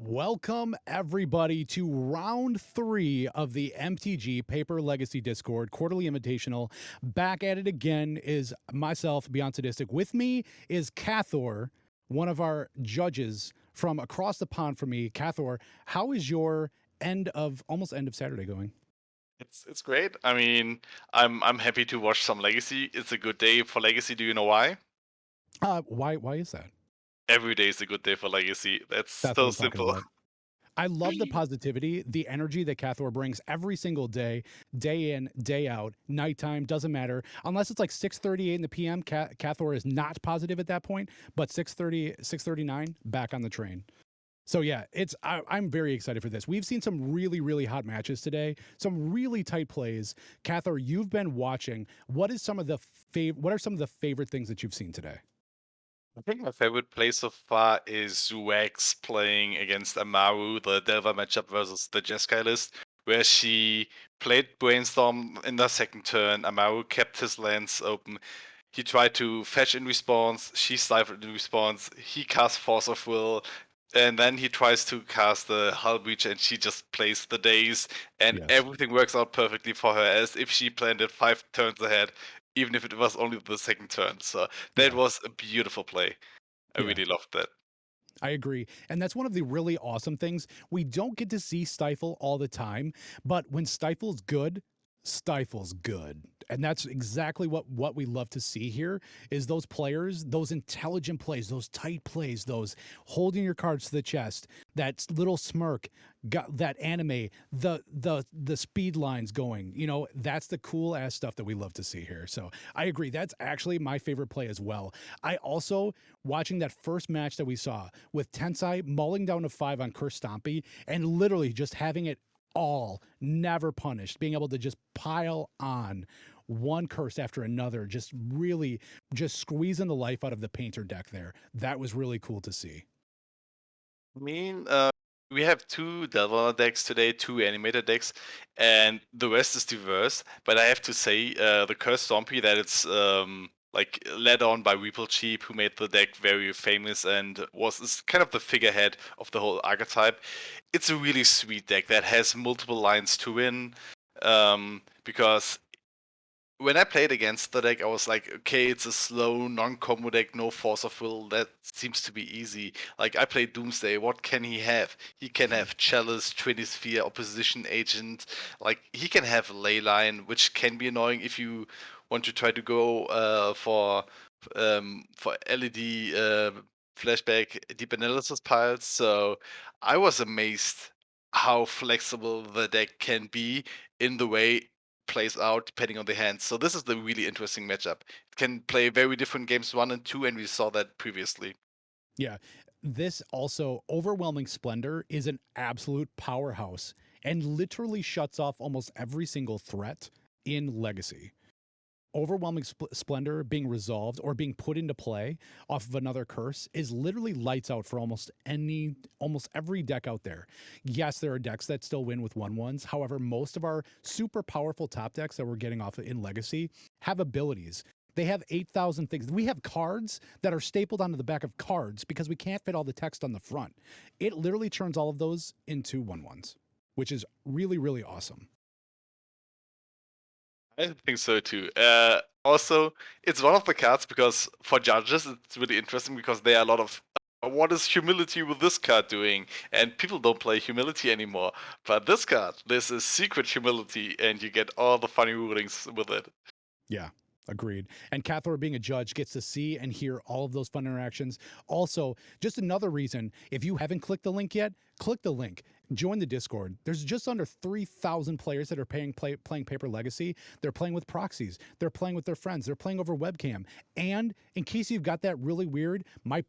Welcome, everybody, to round 3 of the MTG Paper Legacy Discord Quarterly Invitational. Back at it again is myself, Beyond Sadistic. With me is Cathor, one of our judges from across the pond from me. Cathor, how is your almost end of Saturday going? It's great. I mean, I'm happy to watch some Legacy. It's a good day for Legacy. Do you know why? Why is that? Every day is a good day for Legacy. That's That's what so I'm talking simple. about. I love the positivity, the energy that Cathor brings every single day, day in, day out, nighttime, doesn't matter. Unless it's like 6:38 in the PM, Cathor is not positive at that point, but 6:30, 6:39, back on the train. So yeah, I'm very excited for this. We've seen some really, really hot matches today, some really tight plays. Cathor, you've been watching. What are some of the favorite things that you've seen today? I think my favorite play so far is Wax playing against Amaru, the Delver matchup versus the Jeskai list, where she played Brainstorm in the second turn. Amaru kept his lands open. He tried to fetch in response. She stifled in response. He cast Force of Will. And then he tries to cast the Hull Breach, and she just plays the days, and Yes. everything works out perfectly for her, as if she planned it 5 turns ahead, even if it was only the second turn. So that Yeah. was a beautiful play. I Yeah. really loved that. I agree. And that's one of the really awesome things. We don't get to see Stifle all the time, but when Stifle's good, Stifle's good. And that's exactly what we love to see here is those players, those intelligent plays, those tight plays, those holding your cards to the chest, that little smirk, got that anime, the speed lines going. That's the cool ass stuff that we love to see here. So I agree. That's actually my favorite play as well. I also watching that first match that we saw with Tensai mauling down to 5 on Curse Stompy and literally just having it all, never punished, being able to just pile on one curse after another, just really just squeezing the life out of the painter deck there. That was really cool to see. I mean, we have two Delver decks today, two animated decks, and the rest is diverse. But I have to say, the Curse Stompy that it's like led on by Weeple Cheap, who made the deck very famous and is kind of the figurehead of the whole archetype. It's a really sweet deck that has multiple lines to win. Because when I played against the deck, I was like, okay, it's a slow, non-combo deck, no force of will. That seems to be easy. Like, I played Doomsday. What can he have? He can have Chalice, Sphere, Opposition Agent. Like, he can have Leyline, which can be annoying if you want to try to go for LED flashback deep analysis piles. So I was amazed how flexible the deck can be in the way plays out depending on the hand. So this is the really interesting matchup. It can play very different games 1 and 2, and we saw that previously. Yeah. This also, Overwhelming Splendor is an absolute powerhouse and literally shuts off almost every single threat in Legacy. Overwhelming Splendor being resolved or being put into play off of another curse is literally lights out for almost every deck out there. Yes, there are decks that still win with 1/1s. However, most of our super powerful top decks that we're getting off in Legacy have abilities. They have 8,000 things. We have cards that are stapled onto the back of cards because we can't fit all the text on the front. It literally turns all of those into 1/1s, which is really, really awesome. I think so too. Also, it's one of the cards because for judges, it's really interesting because there are a lot of what is humility with this card doing? And people don't play humility anymore. But this card, this is secret humility, and you get all the funny rulings with it. Yeah, agreed. And Cathor, being a judge, gets to see and hear all of those fun interactions. Also, just another reason, if you haven't clicked the link yet, click the link. Join the Discord. There's just under 3,000 players that are playing Paper Legacy. They're playing with proxies. They're playing with their friends. They're playing over webcam. And in case you've got that really weird, my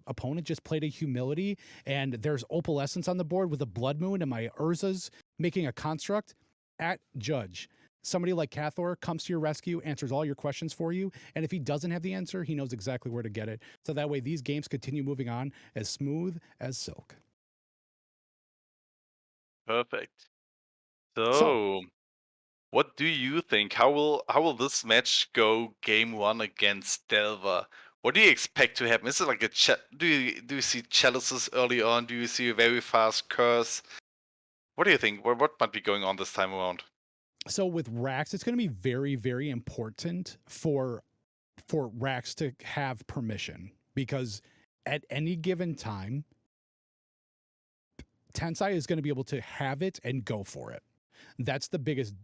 opponent just played a Humility, and there's Opalescence on the board with a Blood Moon, and my Urza's making a construct. At Judge, somebody like Cathor comes to your rescue, answers all your questions for you, and if he doesn't have the answer, he knows exactly where to get it. So that way these games continue moving on as smooth as silk. Perfect. So, So, what do you think? How will this match go game one against Delver? What do you expect to happen? Is it like a do you see chalices early on? Do you see a very fast curse? What do you think? What might be going on this time around? So with Rax, it's going to be very, very important for Rax to have permission because at any given time, Tensai is going to be able to have it and go for it. That's the biggest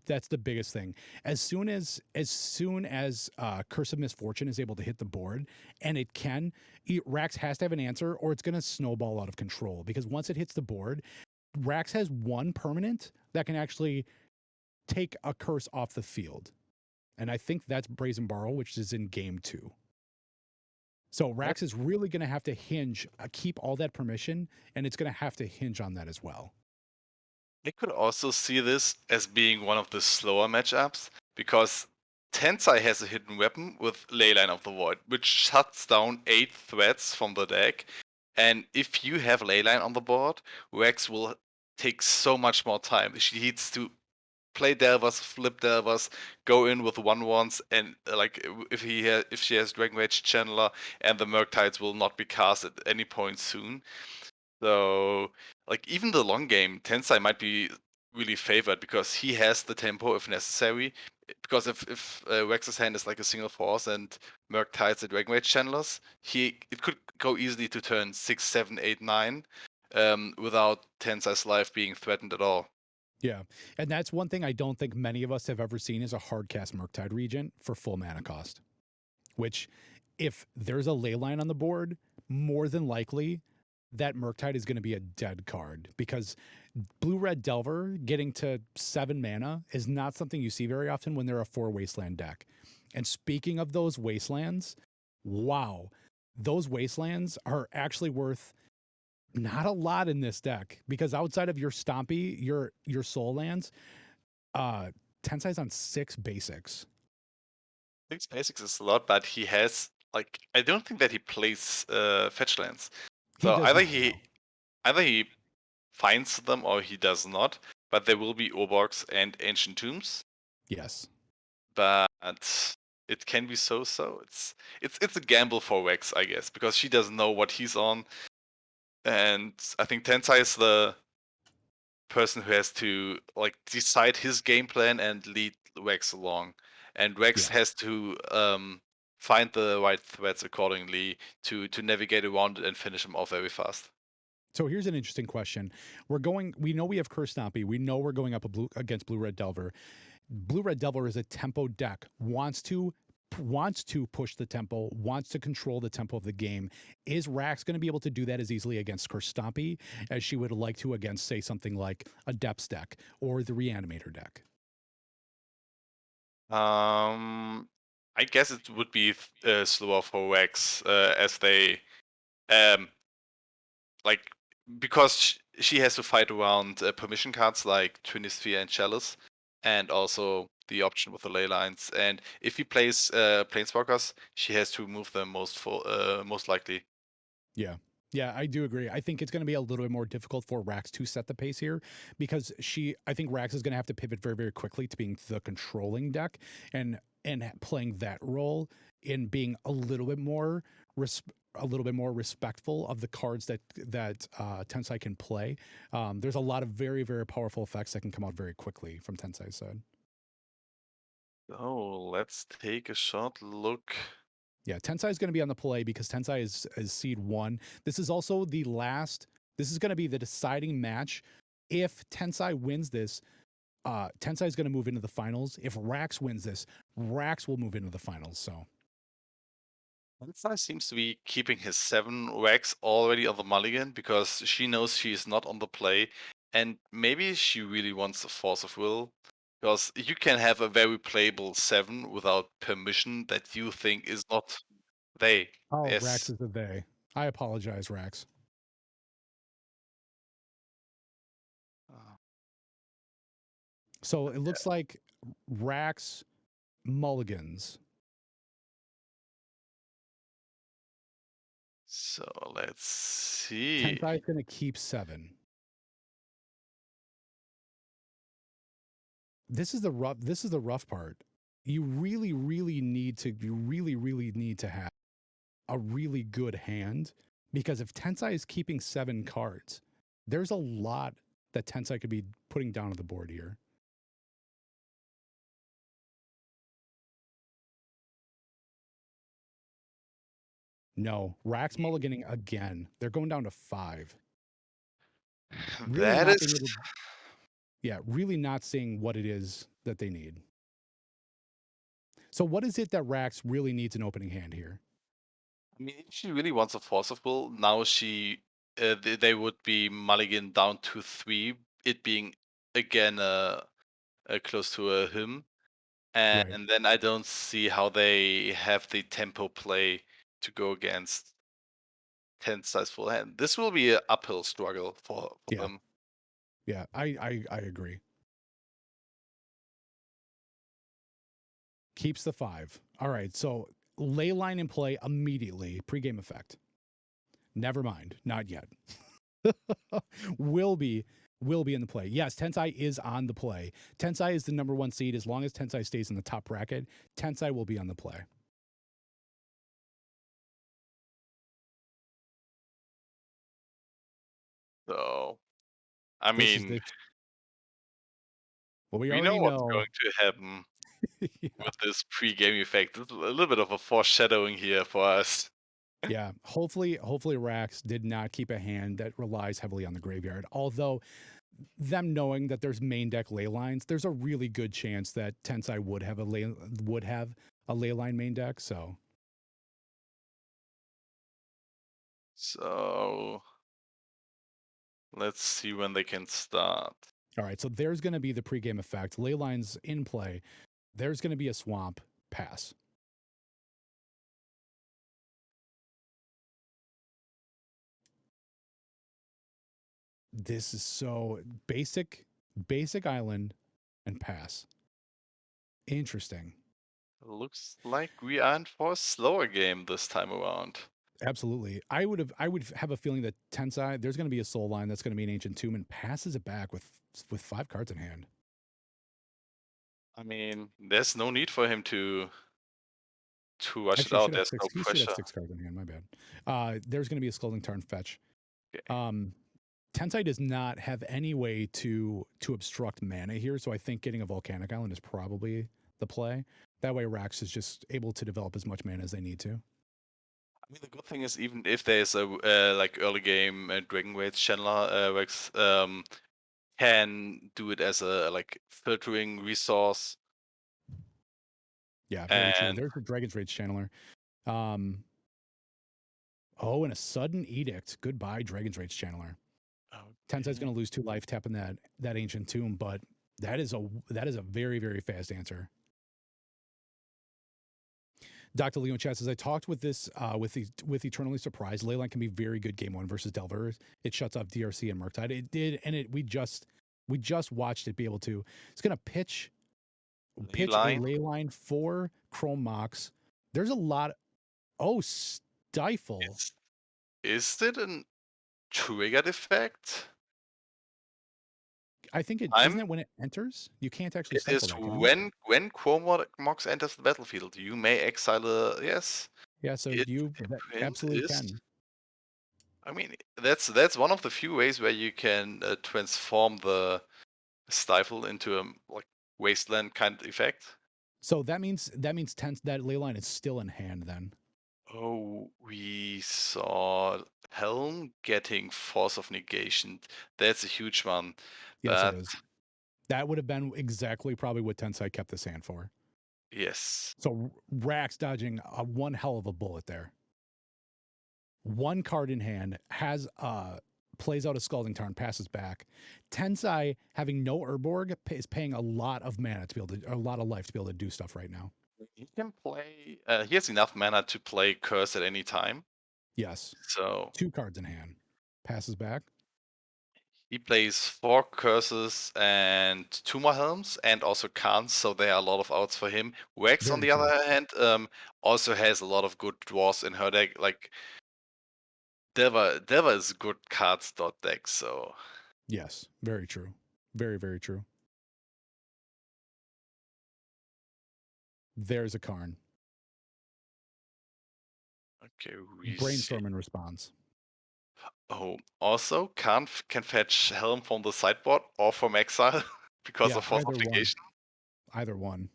thing. As soon as Curse of Misfortune is able to hit the board, and it can, Rax has to have an answer, or it's going to snowball out of control. Because once it hits the board, Rax has one permanent that can actually take a curse off the field, and I think that's Brazen Borrow, which is in game two. So Yep. Rax is really going to have to keep all that permission, and it's going to have to hinge on that as well. I could also see this as being one of the slower matchups because Tensai has a hidden weapon with Leyline of the Void, which shuts down 8 threats from the deck. And if you have Leyline on the board, Rex will take so much more time. She needs to play Delvers, flip Delvers, go in with 1/1s, and if she has Dragon Rage Channeler, and the Murktides will not be cast at any point soon. So, like, even the long game, Tensai might be really favored because he has the tempo if necessary. Because if Rex's hand is like a single force and Merc tides the Dragon Rage channelers, it could go easily to turn 6, 7, 8, 9 without Tensai's life being threatened at all. Yeah, and that's one thing I don't think many of us have ever seen is a hardcast Murktide Regent for full mana cost. Which, if there's a ley line on the board, more than likely that Murktide is going to be a dead card because Blue Red Delver getting to 7 mana is not something you see very often when they're a 4 wasteland deck. And speaking of those wastelands, wow, those wastelands are actually worth not a lot in this deck because outside of your Stompy, your soul lands, uh Tensai's on 6 basics. 6 basics is a lot, but he has, like, I don't think that he plays fetch lands. He So does either not know. he finds them or he does not, but there will be Orbox and Ancient Tombs. Yes. But it can be so. It's a gamble for Rex, I guess, because she doesn't know what he's on, and I think Tensai is the person who has to like decide his game plan and lead Rex along, and Rex Yeah. has to find the right threats accordingly to navigate around it and finish him off very fast. So here's an interesting question. We know we have Curse Stompy. We know we're going up against Blue Red Delver. Blue Red Delver is a tempo deck, wants to push the tempo, wants to control the tempo of the game. Is Rax going to be able to do that as easily against Curse Stompy as she would like to against, say, something like a Depths deck or the Reanimator deck? I guess it would be slower for Rex as they um, like because she has to fight around permission cards like Twinisphere and Chalice, and also the option with the ley lines. And if he plays Planeswalkers, she has to move them most likely. Yeah. Yeah, I do agree. I think it's going to be a little bit more difficult for Rax to set the pace here because I think Rax is going to have to pivot very, very quickly to being the controlling deck and playing that role in being a little bit more respectful of the cards that Tensai can play. There's a lot of very, very powerful effects that can come out very quickly from Tensai's side. Oh, let's take a short look. Yeah, Tensai is going to be on the play because Tensai is seed 1. This is also the last. This is going to be the deciding match. If Tensai wins this, Tensai is going to move into the finals. If Rax wins this, Rax will move into the finals. So Tensai seems to be keeping his 7 Rex already on the mulligan because she knows she is not on the play, and maybe she really wants the force of will. Because you can have a very playable 7 without permission that you think is not they. oh, Rax Yes. is the they. I apologize, Rax. Uh, So it looks like Rax mulligans. So let's see. Tensai is going to keep 7. This is the rough part. You really, really need to have a really good hand because if Tensai is keeping 7 cards, there's a lot that Tensai could be putting down on the board here. No, Rax mulliganing again. They're going down to 5. Really That not is. being able, yeah, really not seeing what it is that they need. So what is it that Rax really needs an opening hand here? I mean, if she really wants a force of will, now they would be mulligan down to 3, it being again close to a him. Right. And then I don't see how they have the tempo play to go against 10 size full hand. This will be an uphill struggle for Yeah. them. Yeah. I agree. Keeps the 5. All right. So ley line in play immediately. Pre-game effect. Never mind. Not yet. will be will be in the play. Yes, Tensai is on the play. Tensai is the number 1 seed. As long as Tensai stays in the top bracket, Tensai will be on the play. So, I This is mean, this. Well, we we know already what's know. going to happen Yeah. with this pre-game effect. It's a little bit of a foreshadowing here for us. Yeah, hopefully Rax did not keep a hand that relies heavily on the graveyard. Although them knowing that there's main deck ley lines, there's a really good chance that Tensai would have a ley line main deck. So So, let's see when they can start. all right, so there's going to be the pregame effect. Ley lines in play. There's going to be a swamp pass. This is so basic island and pass. Interesting. Looks like we are in for a slower game this time around. Absolutely. I would have a feeling that Tensai, there's going to be a soul line that's going to be an ancient tomb and passes it back with 5 cards in hand. I mean, there's no need for him to rush it Actually, out. There's no he should have pressure. 6 cards in hand. My bad. There's going to be a Scalding Tarn fetch. Okay. Um, Tensai does not have any way to obstruct mana here, so I think getting a Volcanic Island is probably the play. That way, Rax is just able to develop as much mana as they need to. I mean, the good thing is even if there's a like early game Dragon Rage Channeler, Rex can do it as a like filtering resource. Yeah, very true. And There's the Dragon's Rage Channeler. Um, oh, and a sudden edict. Goodbye, Dragon's Rage Channeler. Tensai's okay. going to lose 2 life tapping that ancient tomb, but that is a very very fast answer. Dr. Leo Chat says I talked with this with Eternally Surprised. Leyline can be very good game 1 versus Delver. It shuts off DRC and Murktide. It did, and we just watched it be able to. It's going to pitch Ley a line. Leyline for Chrome Mox. There's a lot. Oh, Stifle. Is it a triggered effect? I think it isn't I'm it when it enters. You can't actually It stifle is that, can you? when Mox enters the battlefield, you may exile a yes. Yeah, so Its you imprint absolutely is. can. I mean, that's one of the few ways where you can transform the stifle into a like wasteland kind of effect. So that means that Leyline is still in hand then. Oh, we saw Helm getting force of negation. That's a huge one. Yes, it But is. That would have been exactly probably what Tensai kept this hand for. yes, So Rax dodging one hell of a bullet there. 1 card in hand has plays out a Scalding Tarn, passes back. Tensai having no Urborg is paying a lot of mana to be able to, a lot of life to be able to do stuff right now. he can play. He has enough mana to play Curse at any time. Yes, So 2 cards in hand, passes back. he plays 4 curses and 2 more helms and also Khans, so there are a lot of outs for him. Wex, on Very the true. other hand, also has a lot of good draws in her deck. Like Deva is a good cards dot deck, so Yes, very true. Very very true. There's a Karn. Okay, we see. Brainstorm in response. Oh, also can fetch Helm from the sideboard or from exile because Yeah, of force of either one. negation. Either one.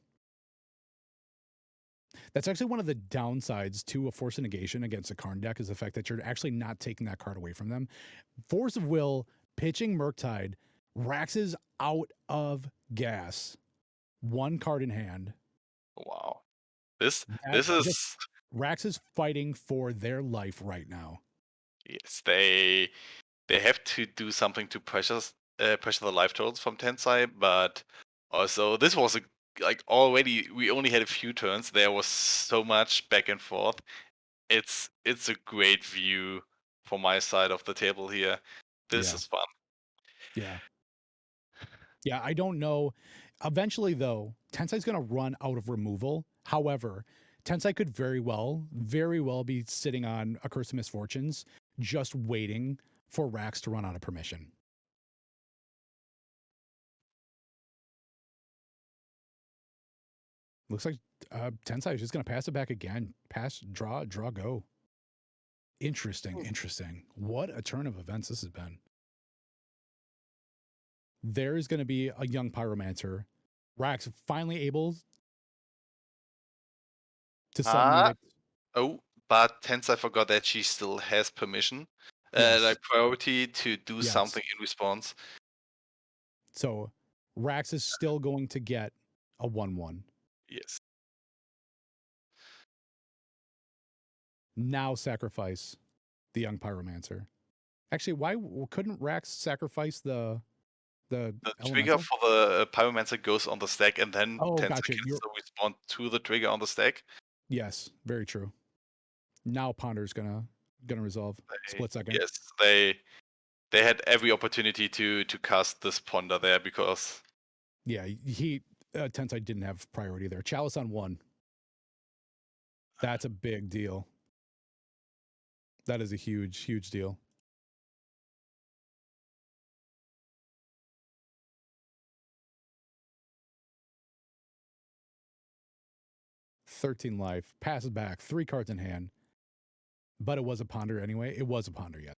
That's actually one of the downsides to a Force of Negation against a Karn deck is the fact that you're actually not taking that card away from them. Force of Will, pitching Murktide, Rax is out of gas. One card in hand. Wow. This That this just is Rax is fighting for their life right now. yes, they have to do something to pressure the life totals from Tensai, but also this was a like already we only had a few turns. There was so much back and forth. It's a great view from my side of the table here. This Yeah. is fun. Yeah. Yeah, I don't know. Eventually, though, Tensai's going to run out of removal. However, Tensai could very well be sitting on a Curse of Misfortunes, just waiting for Rax to run out of permission. Looks like Tensai is just going to pass it back again. Pass, draw, draw, go. Interesting, interesting. What a turn of events this has been. There's going to be a young pyromancer. Rax finally able to suddenly Ah, like oh, but Tensai forgot that she still has permission, yes, like priority to do yes. something in response. So Rax is still going to get a 1/1. Yes. Now sacrifice the young pyromancer. Actually, why couldn't Rax sacrifice the The trigger elemental? for the Pyromancer goes on the stack, and then Oh, Tensei gotcha. can You're still respond to the trigger on the stack. yes, very true. Now Ponder's gonna resolve. Split second. Yes, they had every opportunity to cast this Ponder there because Yeah, he Tensai didn't have priority there. Chalice on 1. That's a big deal. That is a huge, huge deal. 13 life. Passes back. 3 cards in hand. But it was a ponder anyway. It was a ponder, yes.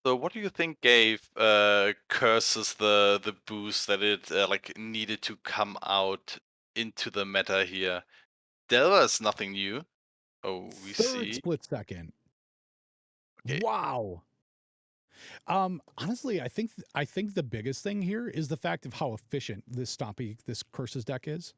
So what do you think gave Curses the boost that it like needed to come out into the meta here? Delver is nothing new. Oh, we Third see. split second. Okay. Wow. Honestly, I think the biggest thing here is the fact of how efficient this curses deck is.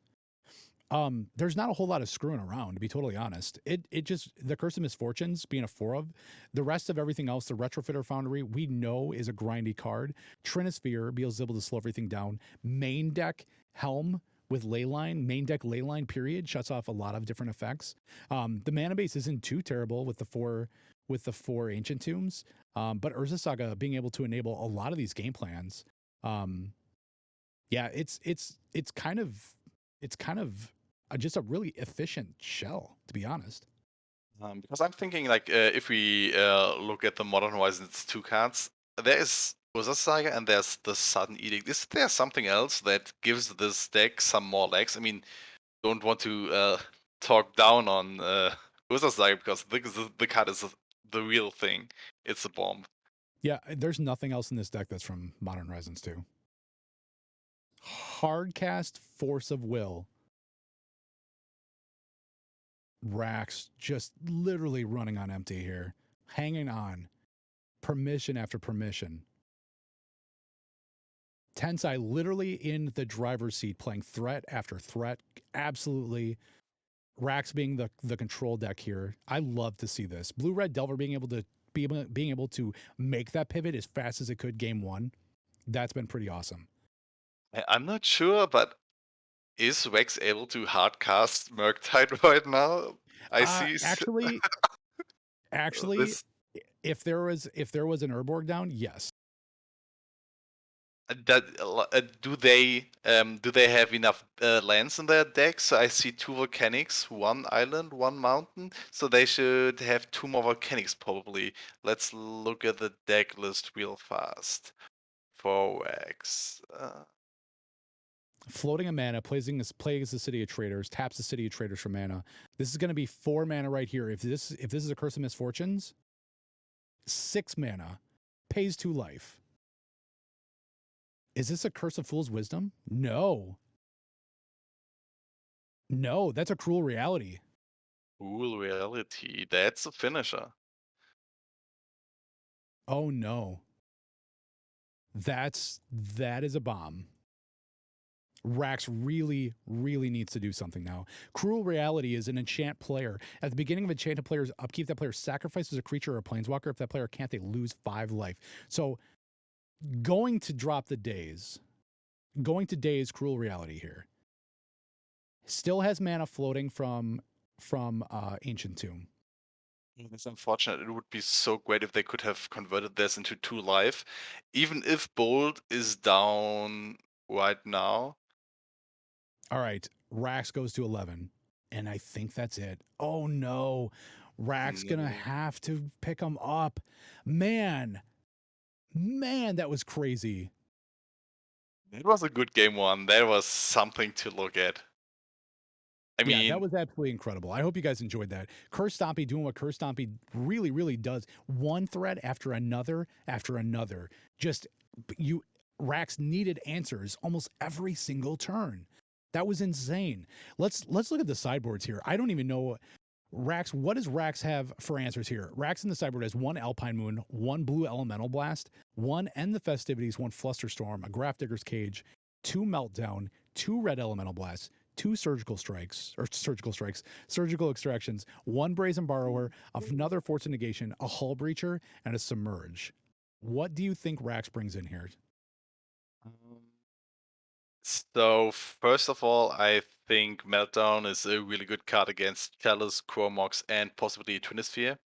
There's not a whole lot of screwing around, to be totally honest. It just the Curse of Misfortunes being a 4 of, the rest of everything else, the Retrofitter Foundry, we know is a grindy card. Trinisphere being able to slow everything down. Main deck Helm with Leyline, main deck Leyline period shuts off a lot of different effects. The mana base isn't too terrible with the four ancient tombs. But Urza Saga being able to enable a lot of these game plans. Um, yeah, it's kind of just a really efficient shell, to be honest. Because I'm thinking like if we look at the Modern Horizons 2 cards, there is Urza Saga and there's the Sudden Edict. Is there something else that gives this deck some more legs? I mean, don't want to talk down on Urza Saga because the card is the real thing. It's a bomb. Yeah, there's nothing else in this deck that's from Modern Horizons 2. Hardcast Force of Will. Rax just literally running on empty here, hanging on, permission after permission. Tensai literally in the driver's seat, playing threat after threat. Absolutely. Rax being the control deck here. I love to see this. Blue Red Delver being able to make that pivot as fast as it could game 1. That's been pretty awesome. I'm not sure, but is Rex able to hardcast Murktide right now? I see Actually, this. if there was an Urborg down, yes. Do they have enough lands in their deck? So I see 2 volcanics, 1 island, 1 mountain. So they should have 2 more volcanics probably. Let's look at the deck list real fast. 4x. Floating a mana, plays the City of Traders, taps the City of Traders for mana. This is going to be 4 mana right here. If this is a Curse of Misfortunes, 6 mana, pays 2 life. Is this a Curse of Fool's Wisdom? No. No, that's a Cruel Reality. Cool reality. That's a finisher. Oh no. That is a bomb. Rax really, really needs to do something now. Cruel Reality is an enchant player. At the beginning of enchanted player's upkeep, that player sacrifices a creature or a planeswalker. If that player can't, they lose 5 life. So going to drop the days, going to days Cruel Reality here. Still has mana floating from Ancient Tomb. It's unfortunate. It would be so great if they could have converted this into 2 life. Even if Bold is down right now. All right, Rax goes to 11, and I think that's it. Oh no, Rax gonna No. have to pick him up. Man, man, that was crazy. It was a good game one. That was something to look at. I Yeah, that mean, was absolutely incredible. I hope you guys enjoyed that. Curse Stompy doing what Curse Stompy really, really does. One thread after another after another. Just you Rax needed answers almost every single turn. That was insane. Let's look at the sideboards here. I don't even know Rax, what does Rax have for answers here? Rax in the sideboard has 1 Alpine Moon, 1 Blue Elemental Blast, 1 End the Festivities, 1 Flusterstorm, a Grafdigger's Cage, 2 Meltdown, 2 Red Elemental Blasts, 2 Surgical Extractions, 1 Brazen Borrower, another Force of Negation, a Hull Breacher, and a Submerge. What do you think Rax brings in here? um, so first of all, I think Meltdown is a really good card against Chalice, Chromox, and possibly Twinisphere.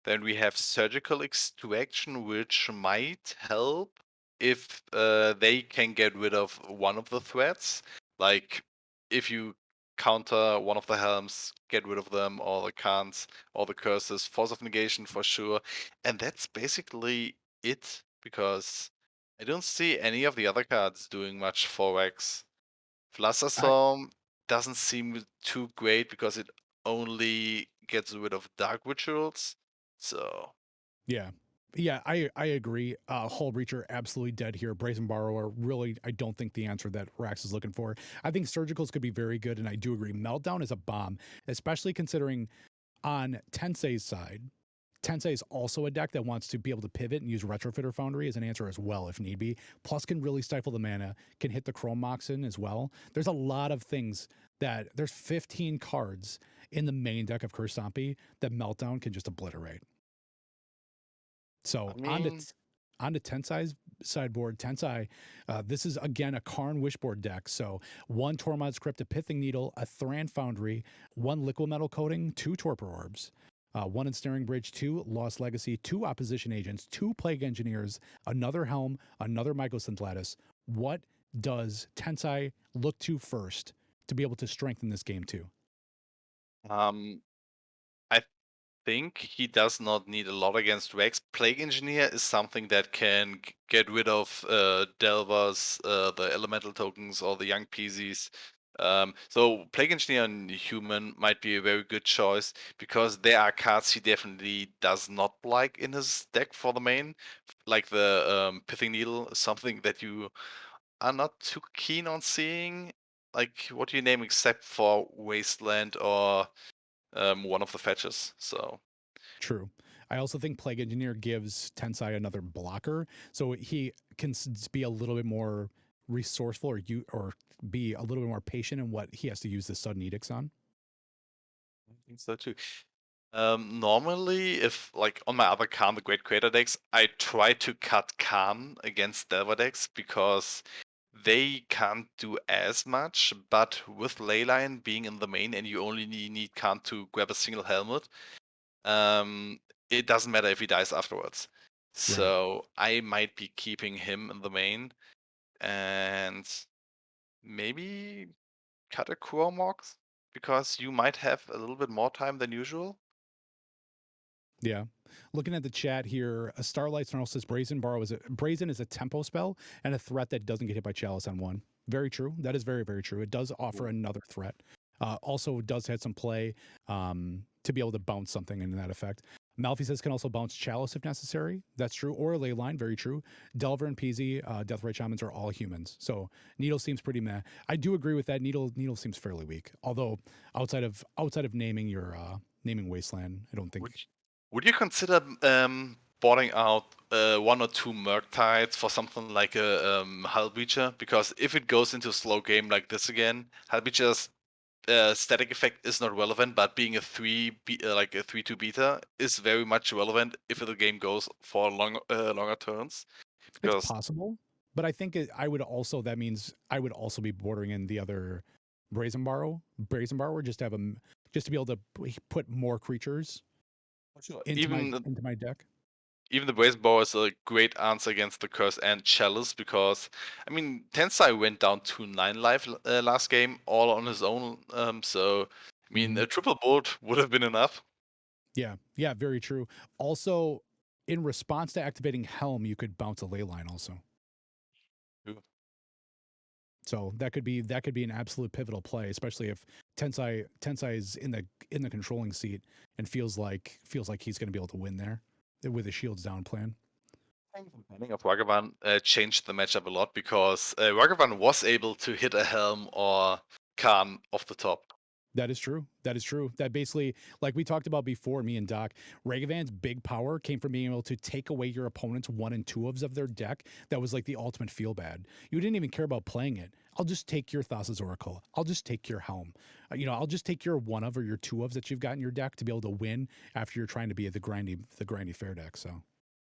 Then we have Surgical Extraction, which might help if they can get rid of one of the threats. Like if you counter one of the helms, get rid of them, or the cants, or the curses, Force of Negation for sure. And that's basically it, because I don't see any of the other cards doing much for X. I Flusterstorm doesn't seem too great because it only gets rid of dark rituals. So Yeah. Yeah, I agree. Hull Breacher absolutely dead here. Brazen Borrower, really, I don't think the answer that Rax is looking for. I think Surgicals could be very good, and I do agree. Meltdown is a bomb, especially considering on Tensei's side, Tensei is also a deck that wants to be able to pivot and use Retrofitter Foundry as an answer as well, if need be. Plus, can really stifle the mana, can hit the Chrome Moxin as well. There's a lot of things there's 15 cards in the main deck of Curse Stompy that Meltdown can just obliterate. I So mean, on to Tensai's sideboard. Tensai, this is again a Karn Wishboard deck. So 1 Tormod's Crypt, a Pithing Needle, a Thran Foundry, 1 Liquid Metal Coating, 2 Torpor Orbs, 1 Ensnaring Bridge, 2 Lost Legacy, 2 Opposition Agents, 2 Plague Engineers, another Helm, another Mycosynth. What does Tensai look to first to be able to strengthen this game too? um, I think he does not need a lot against Rex. Plague Engineer is something that can get rid of Delvers, the elemental tokens, or the young PZs. So Plague Engineer and Human might be a very good choice because there are cards he definitely does not like in his deck for the main, like the Pithing Needle, something that you are not too keen on seeing. Like, what do you name except for Wasteland or one of the fetches? So True. I also think Plague Engineer gives Tensai another blocker, so he can be a little bit more resourceful or be a little bit more patient in what he has to use the sudden edicts on. I think so too. Normally, if like on my other Khan, the Great Creator decks, I try to cut Khan against Delver decks because they can't do as much. But with Leyline being in the main and you only need Khan to grab a single helmet, um, it doesn't matter if he dies afterwards. Right. So I might be keeping him in the main and maybe cut a Chromox because you might have a little bit more time than usual. Yeah. Looking at the chat here, a Starlight Snarl says Brazen is a tempo spell and a threat that doesn't get hit by Chalice on 1. Very true. That is very, very true. It does offer another threat. Also, does have some play to be able to bounce something in that effect. Malfi says can also bounce Chalice if necessary. That's true. Or a ley line. Very true. Delver and Peasy, Deathray Shamans are all humans. So Needle seems pretty meh. I do agree with that. Needle seems fairly weak. Although outside of naming your naming Wasteland, I don't think. Would you consider boarding out one or two Murktides for something like a Hull Breacher? Because if it goes into a slow game like this again, Hull Breacher's static effect is not relevant, but being a like a 3/2 beta is very much relevant if the game goes for longer turns. It's Because possible, but I think I would also that means I would also be bordering in the other Brazen Borrower, just to have them just to be able to put more creatures even into my deck. even the Brazen Bow is a great answer against the Curse and Chalice because, I mean, Tensai went down to 9 life last game, all on his own. So, I mean, a triple board would have been enough. Yeah, very true. Also, in response to activating Helm, you could bounce a ley line also. Ooh. So that could be an absolute pivotal play, especially if Tensai is in the controlling seat and feels like he's going to be able to win there with a shields down plan. I think the banning of Ragavan changed the matchup a lot because Ragavan was able to hit a Helm or Khan off the top. That is true. That is true. That basically, like we talked about before, me and Doc, Ragavan's big power came from being able to take away your opponent's 1 and 2 of their deck. That was like the ultimate feel bad. You didn't even care about playing it. I'll just take your Thassa's Oracle. I'll just take your Helm. I'll just take your 1 of or your 2 of that you've got in your deck to be able to win after you're trying to be the grindy fair deck. So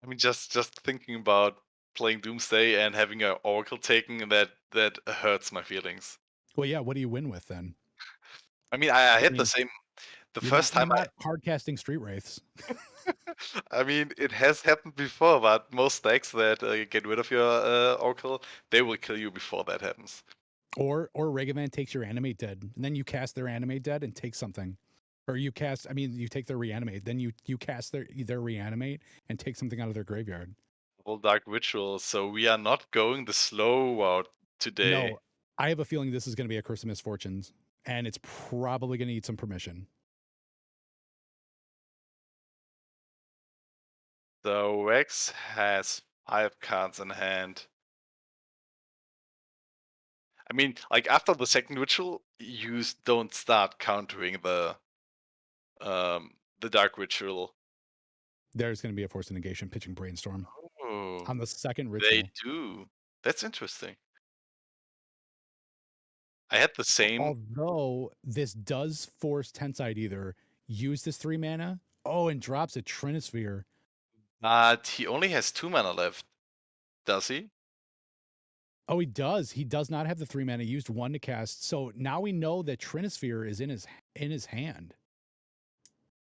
I mean, just thinking about playing Doomsday and having an Oracle taken, that hurts my feelings. well, yeah. What do you win with then? I mean, I I had the mean, same the you're first time not hard casting street wraiths. I mean, it has happened before, but most decks that get rid of your Oracle, they will kill you before that happens. Or Ragavan takes your animate dead, and then you cast their animate dead and take something. Or you cast, I mean, you take their reanimate, then you cast their reanimate and take something out of their graveyard. All Dark Ritual, so we are not going the slow route today. No, I have a feeling this is going to be a Curse of Misfortunes, and it's probably going to need some permission. So Rex has 5 cards in hand. I mean, like after the second ritual, you don't start countering the Dark Ritual. There's going to be a force of negation pitching brainstorm Oh, on the second they ritual. do. That's interesting. I had the same. Although this does force Tensai to either use this 3 mana, oh, and drops a Trinisphere. But he only has 2 mana left, does he? Oh, he does. He does not have the 3 mana. He used 1 to cast. So now we know that Trinisphere is in his hand.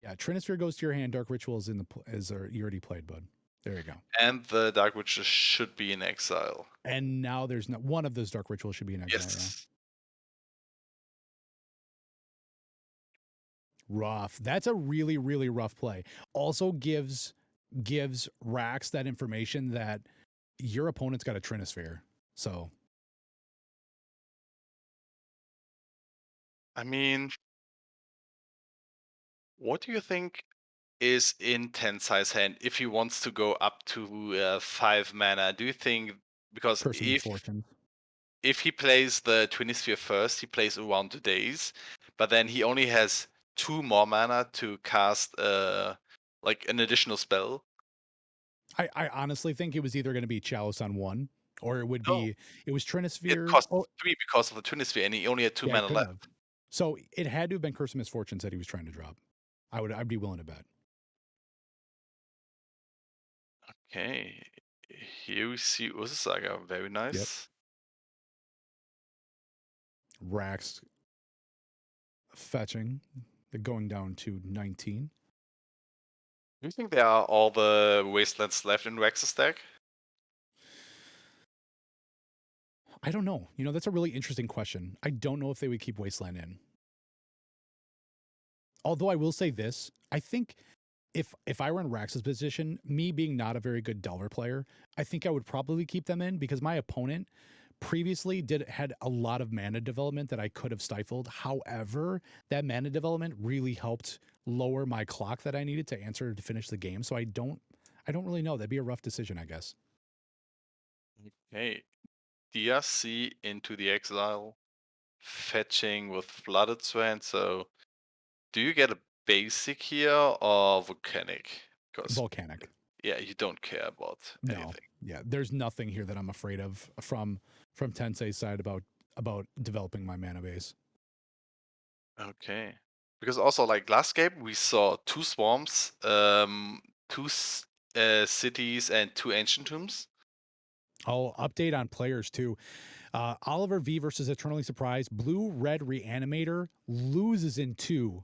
Yeah, Trinisphere goes to your hand. Dark Ritual is you already played, bud. There you go. And the Dark Witch should be in exile. And now there's no one of those Dark Rituals should be in exile. Yeah. Yes. Rough. That's a really, really rough play. Also gives Rax that information that your opponent's got a Trinisphere. So I mean, what do you think is in Tensai's hand if he wants to go up to 5 mana? Do you think, because Curse of Misfortune. if he plays the Twinisphere first, he plays around the days, but then he only has 2 more mana to cast like an additional spell. I honestly think it was either going to be Chalice on 1 or No, it was it Trinisphere. costs Oh, 3 because of the Twinisphere, and he only had 2 yeah, it mana could have. left. So it had to have been Curse of Misfortunes that he was trying to drop. I'd be willing to bet. Okay, here we see Ursa Saga. Very Yep. nice. Rax fetching, going down to 19. Do you think there are all the wastelands left in Rex's deck? I don't know. That's a really interesting question. I don't know if they would keep Wasteland in. Although I will say this, I think if I were in Rax's position, me being not a very good Delver player, I think I would probably keep them in because my opponent previously did had a lot of mana development that I could have stifled. However, that mana development really helped lower my clock that I needed to answer to finish the game. So I don't really know. That'd be a rough decision, I guess. Okay. DRC into the exile, fetching with flooded swan. So do you get a basic here or volcanic? Because Volcanic. yeah, you don't care about No. anything. Yeah. There's nothing here that I'm afraid of from Tensei's side about developing my mana base. Okay. Because also like last game we saw two swarms, cities and two ancient tombs. Oh, update on players too. Oliver V versus Eternally Surprised. Blue Red Reanimator loses in two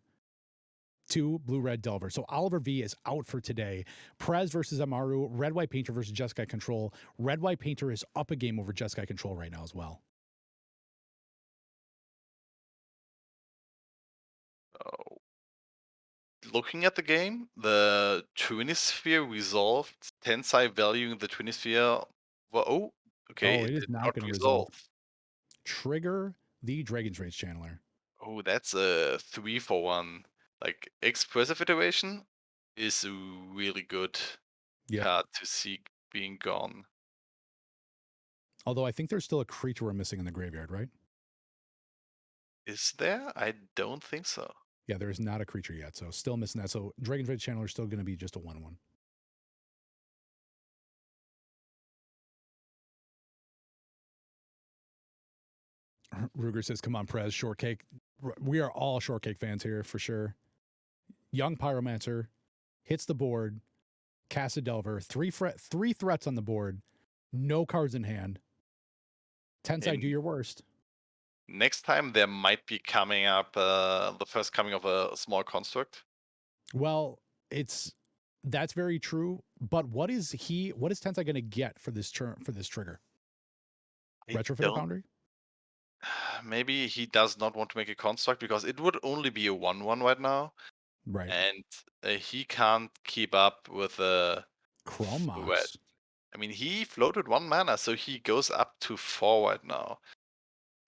Blue Red Delver. So Oliver V is out for today. Prez versus Amaru. Red White Painter versus Jeskai Control. Red White Painter is up a game over Jeskai Control right now as well. Oh. Looking at the game, the Twinisphere resolved. Tensai valuing the Twinisphere. Well, oh, okay, Oh, it it is did not not going to resolve. resolve. Trigger the Dragon's Rage Channeler. Oh, that's a 3-for-1. Like expressive iteration is a really good Yep. card to see being gone. Although I think there's still a creature we're missing in the graveyard, right? Is there? I don't think so. Yeah, there is not a creature yet, so still missing that. So Dragon's Rage Channeler is still going to be just a 1/1. Ruger says, "Come on, Prez, Shortcake." We are all Shortcake fans here for sure. Young Pyromancer hits the board, casts a Delver, three threats on the board, no cards in hand. Tensai, do And your worst. next time there might be coming up the first coming of a small construct. Well, that's very true. But what is Tensai going to get for this trigger? I Retrofitter don't. Foundry? Maybe he does not want to make a construct because it would only be a 1/1 right now, Right. and he can't keep up with a Chrome threat. Mox. I mean, he floated 1 mana, so he goes up to 4 right now,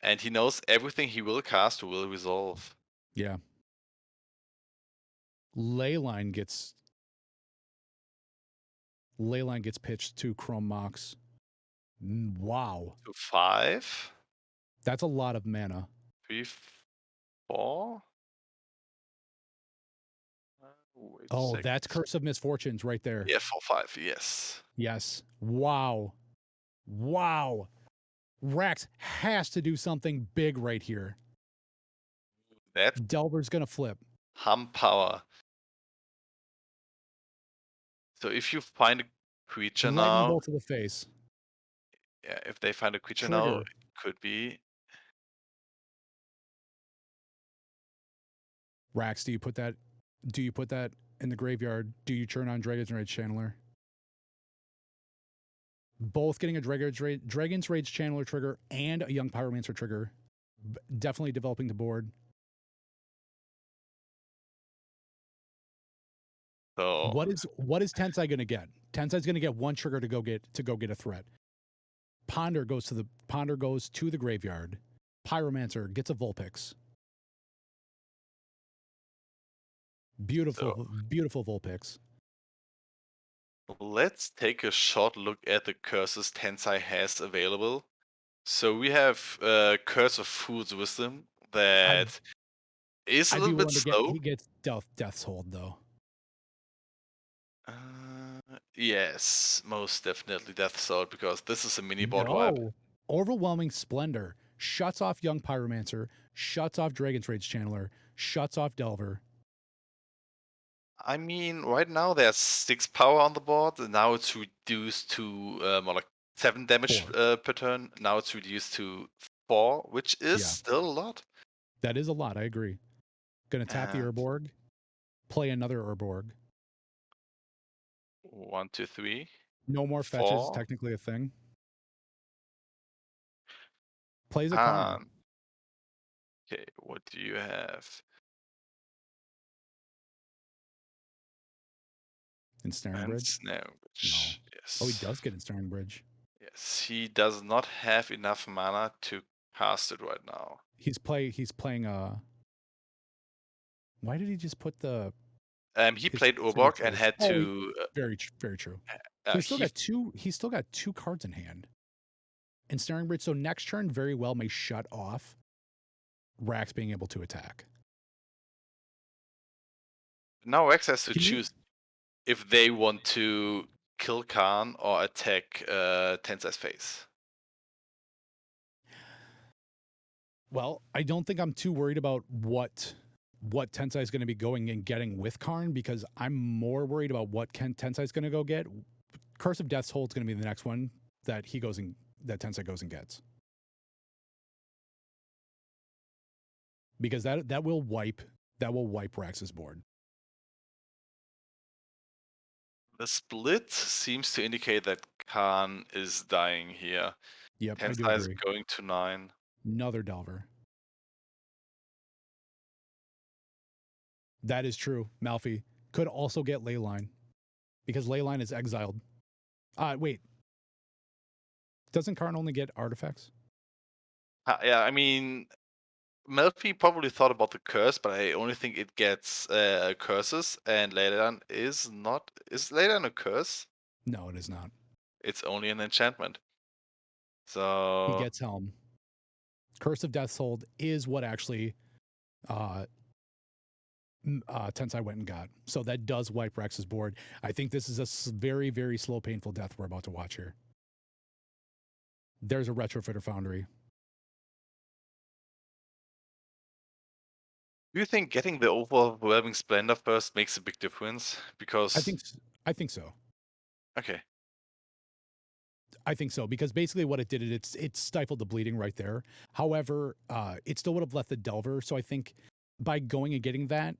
and he knows everything he will cast will resolve. Yeah. Leyline gets Leyline gets pitched to Chrome Mox. Wow. To 5, That's a lot of mana. 3, 4. Wait a Oh, second. that's Curse of Misfortunes right there. Yeah, 4/5. Yes. Yes. Wow. Wow. Rax has to do something big right here. That's Delver's going to flip. hum power. So if you find a creature Lightning now, bolt to the face. yeah, if they find a creature now, it Trigger. could be. Rax, do you put that in the graveyard? Do you turn on Dragon's Rage Channeler? Both getting a Dragon's Rage Channeler trigger and a Young Pyromancer trigger. Definitely developing the board. So What is Tensai going to get? Tensai's going to get one trigger to go get a threat. Ponder goes to the graveyard. Pyromancer gets a Vulpix. so Beautiful Vulpix. let's take a short look at the curses Tensai has available. So we have Curse of Fool's Wisdom I'd that is a I'd be little bit willing to get slow. he gets Death's Hold though. Yes, most definitely Death Sword because this is a mini board wipe. No. Overwhelming Splendor shuts off Young Pyromancer, shuts off Dragon's Rage Channeler, shuts off Delver. I mean, right now there's 6 power on the board, and now it's reduced to more like 7 damage 4. per turn. Now it's reduced to 4, which is Yeah, still a lot. that is a lot. I agree. Gonna tap the And Urborg, play another Urborg. 1, 2, 3, No more fetches, 4. technically a thing. Plays a Karn. Ah, okay, what do you have? Ensnaring Bridge? Ensnare, No. which, Oh, he yes. does get Ensnaring Bridge. Yeah, Yes, he does not have enough mana to cast it right now. He's playing why did he just put the He his played three Urborg and choice? had Oh, to. very true. So He he's still got two cards in hand. Ensnaring Bridge. So next turn very well may shut off Rax being able to attack. now Rex has to Can you choose if they want to kill Khan or attack Tensai's face. Well, I don't think I'm too worried about what Tensai is going to be going and getting with Karn because I'm more worried about what Tensai is going to go get. Curse of Death's Hold is going to be the next one that he goes and that Tensai goes and gets because that will wipe Rax's board. The split seems to indicate that Khan is dying here. Yep, I do Tensai is agree. going to 9. Another Delver. That is true. Malfi could also get Leyline because Leyline is exiled. Wait, doesn't Karn only get artifacts? Yeah, I mean, Melfi probably thought about the curse, but I only think it gets curses, and Leyland is not. Is Leyland a curse? No, it is not. It's only an enchantment. He So gets Helm. Curse of Death's Hold is what actually uh, Tensai went and got. So that does wipe Rex's board. I think this is a very, very slow, painful death we're about to watch here. There's a Retrofitter Foundry. do you think getting the overwhelming splendor first makes a big difference? I Because think I think so. okay, I think so because basically what it did it stifled the bleeding right there. However, it still would have left the Delver. So I think by going and getting that,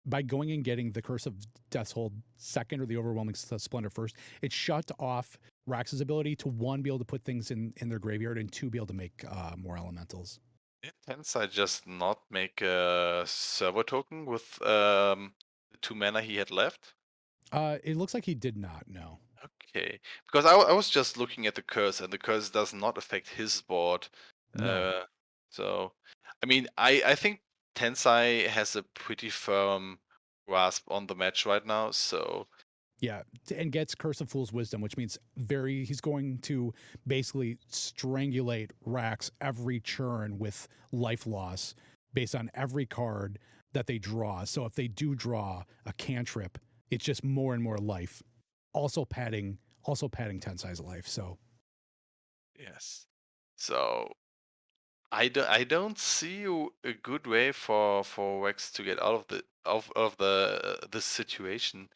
by going and getting the Curse of Death's Hold second or the Overwhelming Splendor first, it shut off Rax's ability to one be able to put things in their graveyard and two be able to make more elementals. did Tensai just not make a servo token with the 2 mana he had left? It looks like he did not. No. Okay, because I was just looking at the curse, and the curse does not affect his board. No. So, I mean, I think Tensai has a pretty firm grasp on the match right now. So, Yeah, and gets Curse of Fool's Wisdom, which means he's going to basically strangulate Rax every churn with life loss based on every card that they draw. So if they do draw a cantrip, it's just more and more life. Also padding Tensai's life. So yes. So I don't see a good way for Rex to get out of the situation.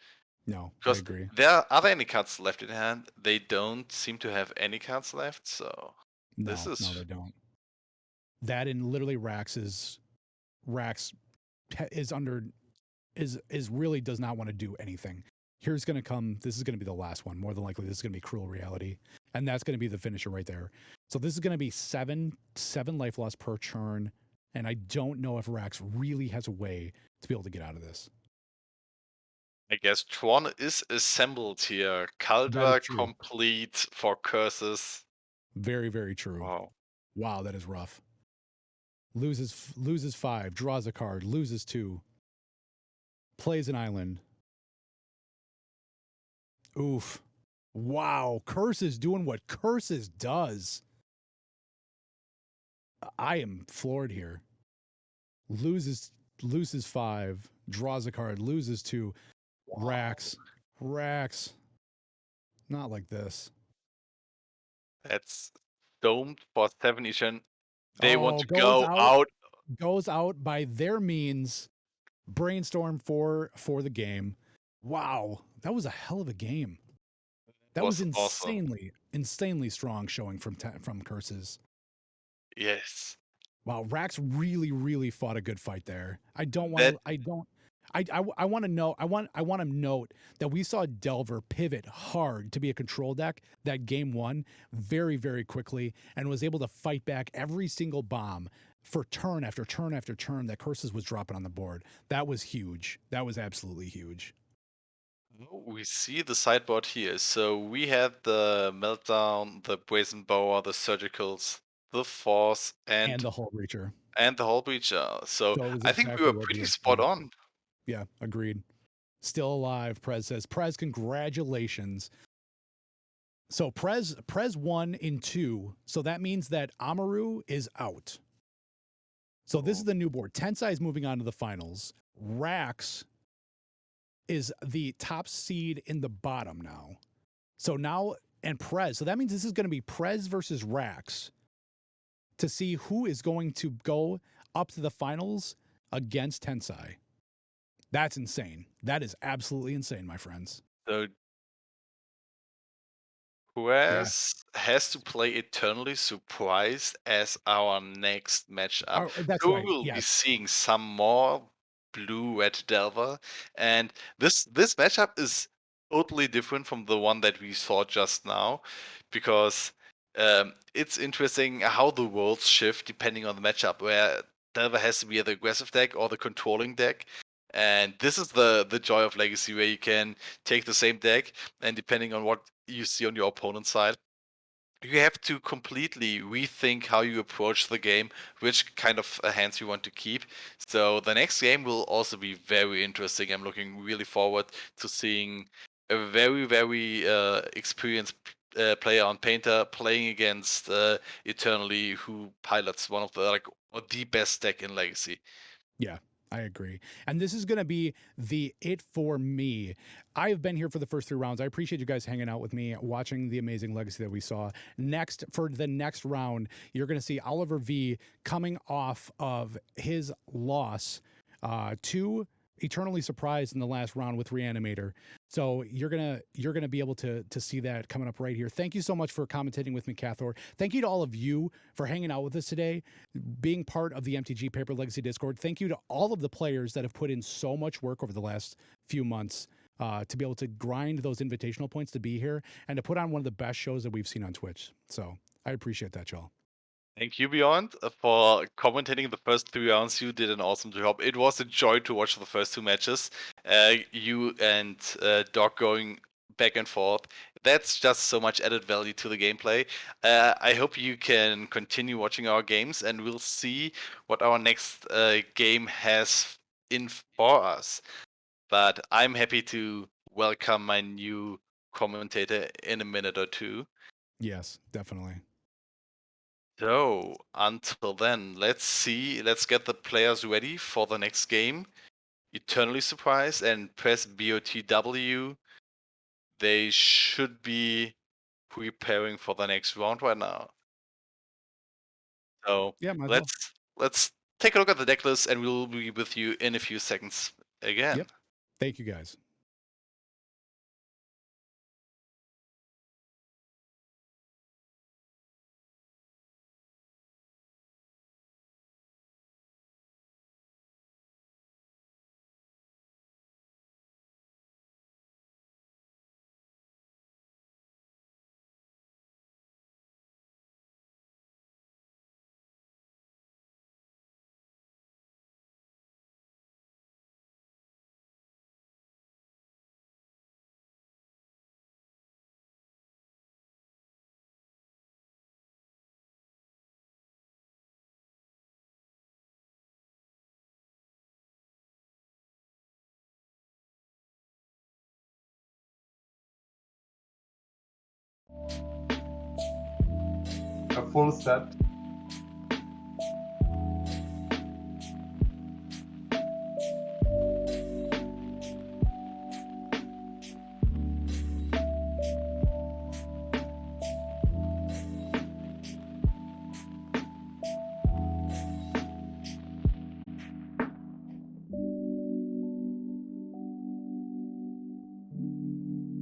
no, I Because agree. are there any cards left in hand? They don't seem to have any cards left. So this No, they is don't. That and literally Rax is under is really does not want to do anything. Here's going to come. This is going to be the last one. More than likely, this is going to be Cruel Reality, and that's going to be the finisher right there. So this is going to be seven life loss per churn, and I don't know if Rax really has a way to be able to get out of this. I guess Tron is assembled here. That is Caldra true. complete for curses. Very true. Wow. Wow, that is rough. Loses 5, draws a card, loses 2, plays an island. Oof. Wow, Curses doing what Curses does. I am floored here. Loses 5, draws a card, loses 2, Wow. racks. Not like this. That's domed for 7 Ishan. They want Oh, to go out. goes out by their means. Brainstorm for the game. Wow, that was a hell of a game. That was Was awesome. insanely strong showing from Curses. Yes. Wow, Rax really fought a good fight there. I don't want That to. I don't. I want to know. I want to note that we saw Delver pivot hard to be a control deck that game one very quickly and was able to fight back every single bomb for turn after turn after turn that Curses was dropping on the board. That was huge. That was absolutely huge. Oh, we see the sideboard here. So we had the Meltdown, the Brazen Bower, the Surgicals, the Force, and the Hull Reacher. and the Hull Breacher. So So it was I think we exactly were what we pretty had spot planned. on. Yeah, agreed. Still alive, Prez says. Prez, congratulations. So Prez won in 2. So that means that Amaru is out. So this is the new board. Tensai is moving on to the finals. Rax is the top seed in the bottom now. So now, and Prez. So that means this is going to be Prez versus Rax to see who is going to go up to the finals against Tensai. That's insane. That is absolutely insane, my friends. So Yeah. Quest has to play Eternally Surprised as our next matchup. Oh, that's So we right. will be Yes. seeing some more blue-red Delver. And this matchup is totally different from the one that we saw just now, because it's interesting how the worlds shift depending on the matchup, where Delver has to be the aggressive deck or the controlling deck. And this is the joy of Legacy, where you can take the same deck, and depending on what you see on your opponent's side, you have to completely rethink how you approach the game, which kind of hands you want to keep. So the next game will also be very interesting. I'm looking really forward to seeing a very experienced player on Painter playing against Eternally, who pilots one of the or the best deck in Legacy. Yeah, I agree. And this is going to be the it for me. I have been here for the first 3 rounds. I appreciate you guys hanging out with me, watching the amazing legacy that we saw. Next, for the next round, you're going to see Oliver V coming off of his loss to Eternally Surprised in the last round with Reanimator. So you're gonna be able to see that coming up right here. Thank you so much for commentating with me, Cathor. Thank you to all of you for hanging out with us today, being part of the MTG Paper Legacy Discord. Thank you to all of the players that have put in so much work over the last few months to be able to grind those invitational points to be here and to put on one of the best shows that we've seen on Twitch. So I appreciate that, y'all. Thank you, Beyond, for commentating the first 3 rounds. You did an awesome job. It was a joy to watch the first 2 matches. You and Doc going back and forth. That's just so much added value to the gameplay. I hope you can continue watching our games, and we'll see what our next game has in for us. But I'm happy to welcome my new commentator in a minute or two. Yes, definitely. So, until then, let's get the players ready for the next game. Eternally Surprised and press BOTW. They should be preparing for the next round right now. So, Yeah, might as well. let's take a look at the deck list, and we'll be with you in a few seconds again. Yep. Thank you guys. A full set.